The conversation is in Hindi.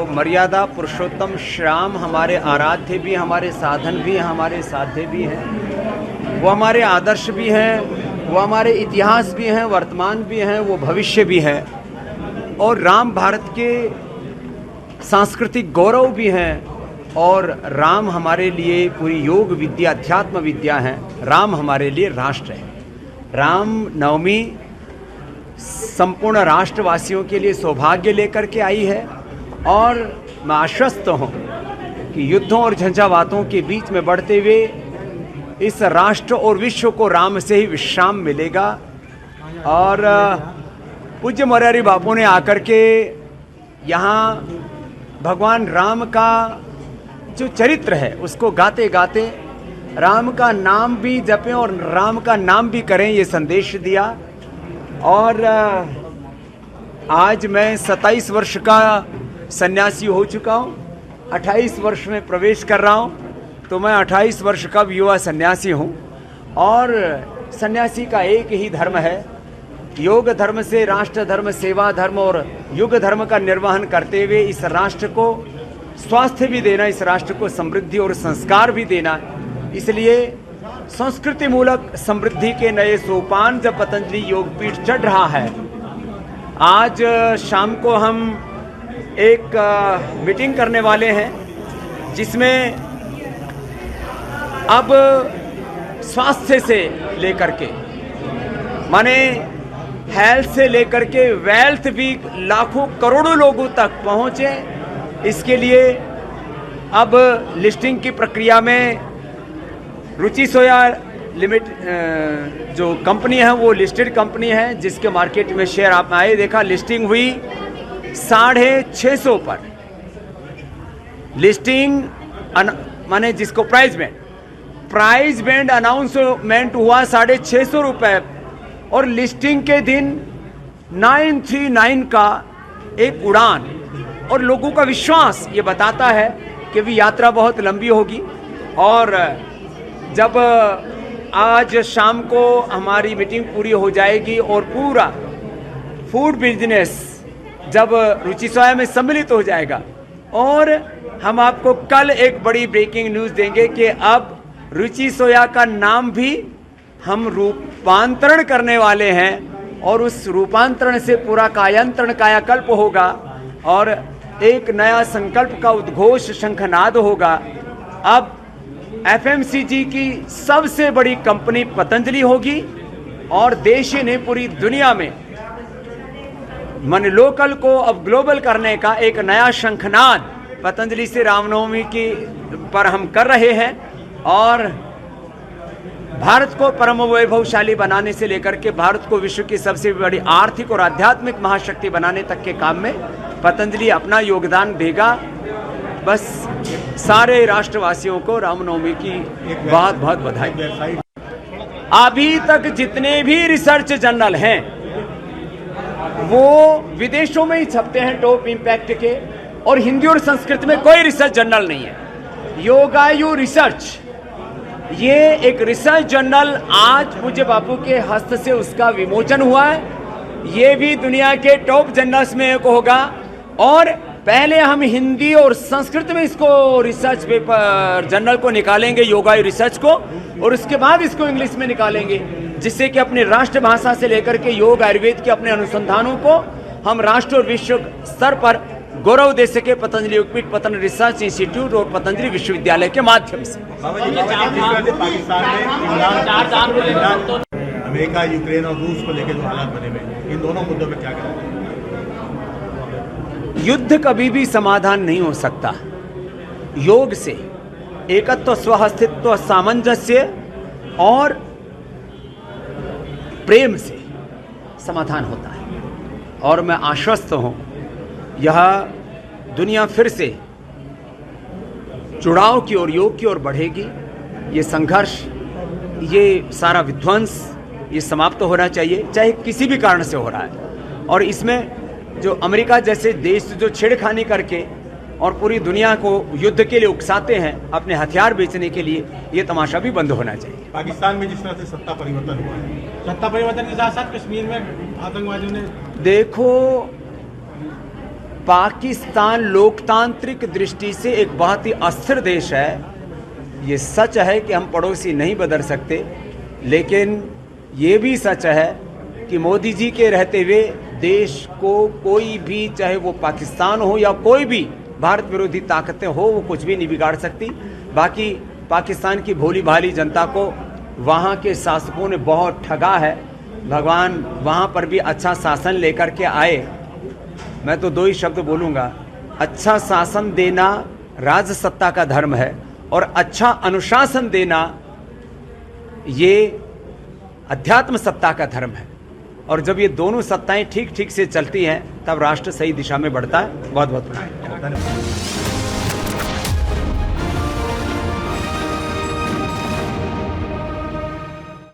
मर्यादा पुरुषोत्तम श्याम हमारे आराध्य भी, हमारे साधन भी, हमारे साध्य भी हैं। वो हमारे आदर्श भी हैं, वो हमारे इतिहास भी हैं, वर्तमान भी हैं, वो भविष्य भी है। और राम भारत के सांस्कृतिक गौरव भी हैं। और राम हमारे लिए पूरी योग विद्या, अध्यात्म विद्या है। राम हमारे लिए राष्ट्र है। राम नवमी संपूर्ण राष्ट्रवासियों के लिए सौभाग्य लेकर के आई है। और मैं आश्वस्त हूँ कि युद्धों और झंझावातों के बीच में बढ़ते हुए इस राष्ट्र और विश्व को राम से ही विश्राम मिलेगा। और पूज्य मुरारी बापू ने आकर के यहाँ भगवान राम का जो चरित्र है उसको गाते गाते राम का नाम भी जपें और राम का नाम भी करें, ये संदेश दिया। और आज मैं 27 वर्ष का सन्यासी हो चुका हूँ, 28 वर्ष में प्रवेश कर रहा हूँ, तो मैं 28 वर्ष का युवा सन्यासी हूँ। और सन्यासी का एक ही धर्म है, योग धर्म से राष्ट्र धर्म, सेवा धर्म और युग धर्म का निर्वहन करते हुए इस राष्ट्र को स्वास्थ्य भी देना, इस राष्ट्र को समृद्धि और संस्कार भी देना। इसलिए संस्कृति मूलक समृद्धि के नए सोपान जब पतंजलि योगपीठ चढ़ रहा है, आज शाम को हम एक मीटिंग करने वाले हैं जिसमें अब स्वास्थ्य से लेकर के माने हेल्थ से लेकर के वेल्थ भी लाखों करोड़ों लोगों तक पहुंचे, इसके लिए अब लिस्टिंग की प्रक्रिया में रुचि सोया लिमिटेड जो कंपनी है वो लिस्टेड कंपनी है, जिसके मार्केट में शेयर आप आए देखा लिस्टिंग हुई 650 पर। लिस्टिंग माने जिसको प्राइस बैंड अनाउंसमेंट हुआ 650 रुपये और लिस्टिंग के दिन 939 का एक उड़ान। और लोगों का विश्वास ये बताता है कि भी यात्रा बहुत लंबी होगी। और जब आज शाम को हमारी मीटिंग पूरी हो जाएगी और पूरा फूड बिजनेस जब रुचि सोया में सम्मिलित हो जाएगा, और हम आपको कल एक बड़ी ब्रेकिंग न्यूज़ देंगे कि अब रुचि सोया का नाम भी हम रूपांतरण करने वाले हैं। और उस रूपांतरण से पूरा कायाकल्प होगा और एक नया संकल्प का उद्घोष शंखनाद होगा। अब एफएमसीजी की सबसे बड़ी कंपनी पतंजलि होगी और देश ही नहीं पूरी दुनिया में मन लोकल को अब ग्लोबल करने का एक नया शंखनाद पतंजलि से रामनवमी की पर हम कर रहे हैं। और भारत को परम वैभवशाली बनाने से लेकर के भारत को विश्व की सबसे बड़ी आर्थिक और आध्यात्मिक महाशक्ति बनाने तक के काम में पतंजलि अपना योगदान देगा। बस सारे राष्ट्रवासियों को रामनवमी की बहुत बहुत बधाई। अभी तक जितने भी रिसर्च जर्नल हैं वो विदेशों में ही छपते हैं टॉप इम्पैक्ट के, और हिंदी और संस्कृत में कोई रिसर्च जर्नल नहीं है। योगायु रिसर्च ये एक रिसर्च जर्नल आज पूज्य बापू के हस्त से उसका विमोचन हुआ है। ये भी दुनिया के टॉप जर्नल्स में एक होगा। और पहले हम हिंदी और संस्कृत में इसको रिसर्च पेपर जर्नल को निकालेंगे, योगायु रिसर्च को, और उसके बाद इसको इंग्लिश में निकालेंगे, जिससे कि अपनी राष्ट्रभाषा से लेकर के योग आयुर्वेद के अपने अनुसंधानों को हम राष्ट्र और विश्व स्तर पर गौरव दे सके पतंजलि योगपीठ, पतंजलि रिसर्च इंस्टीट्यूट और पतंजलि विश्वविद्यालय के माध्यम से। अमेरिका, यूक्रेन और रूस को लेकर जो हालात बने हुए, इन दोनों मुद्दों पर क्या करें? युद्ध कभी भी समाधान नहीं हो सकता। योग से एकत्व, स्वअस्तित्व, सामंजस्य और प्रेम से समाधान होता है। और मैं आश्वस्त हूँ यह दुनिया फिर से जुड़ाव की ओर, योग की ओर बढ़ेगी। ये संघर्ष, ये सारा विध्वंस ये समाप्त होना चाहिए, चाहे किसी भी कारण से हो रहा है। और इसमें जो अमेरिका जैसे देश जो छेड़खानी करके और पूरी दुनिया को युद्ध के लिए उकसाते हैं अपने हथियार बेचने के लिए, ये तमाशा भी बंद होना चाहिए। पाकिस्तान में जिस तरह से सत्ता परिवर्तन हुआ है, सत्ता परिवर्तन के साथ साथ कश्मीर में आतंकवादियों ने, देखो पाकिस्तान लोकतांत्रिक दृष्टि से एक बहुत ही अस्थिर देश है। ये सच है कि हम पड़ोसी नहीं बदल सकते, लेकिन ये भी सच है कि मोदी जी के रहते हुए देश को कोई भी, चाहे वो पाकिस्तान हो या कोई भी भारत विरोधी ताकतें हो, वो कुछ भी नहीं बिगाड़ सकती। बाकी पाकिस्तान की भोली भाली जनता को वहाँ के शासकों ने बहुत ठगा है। भगवान वहाँ पर भी अच्छा शासन लेकर के आए। मैं तो दो ही शब्द बोलूँगा, अच्छा शासन देना राजसत्ता का धर्म है और अच्छा अनुशासन देना ये अध्यात्म सत्ता का धर्म है। और जब ये दोनों सत्ताएं ठीक ठीक से चलती हैं तब राष्ट्र सही दिशा में बढ़ता है। बहुत बहुत धन्यवाद।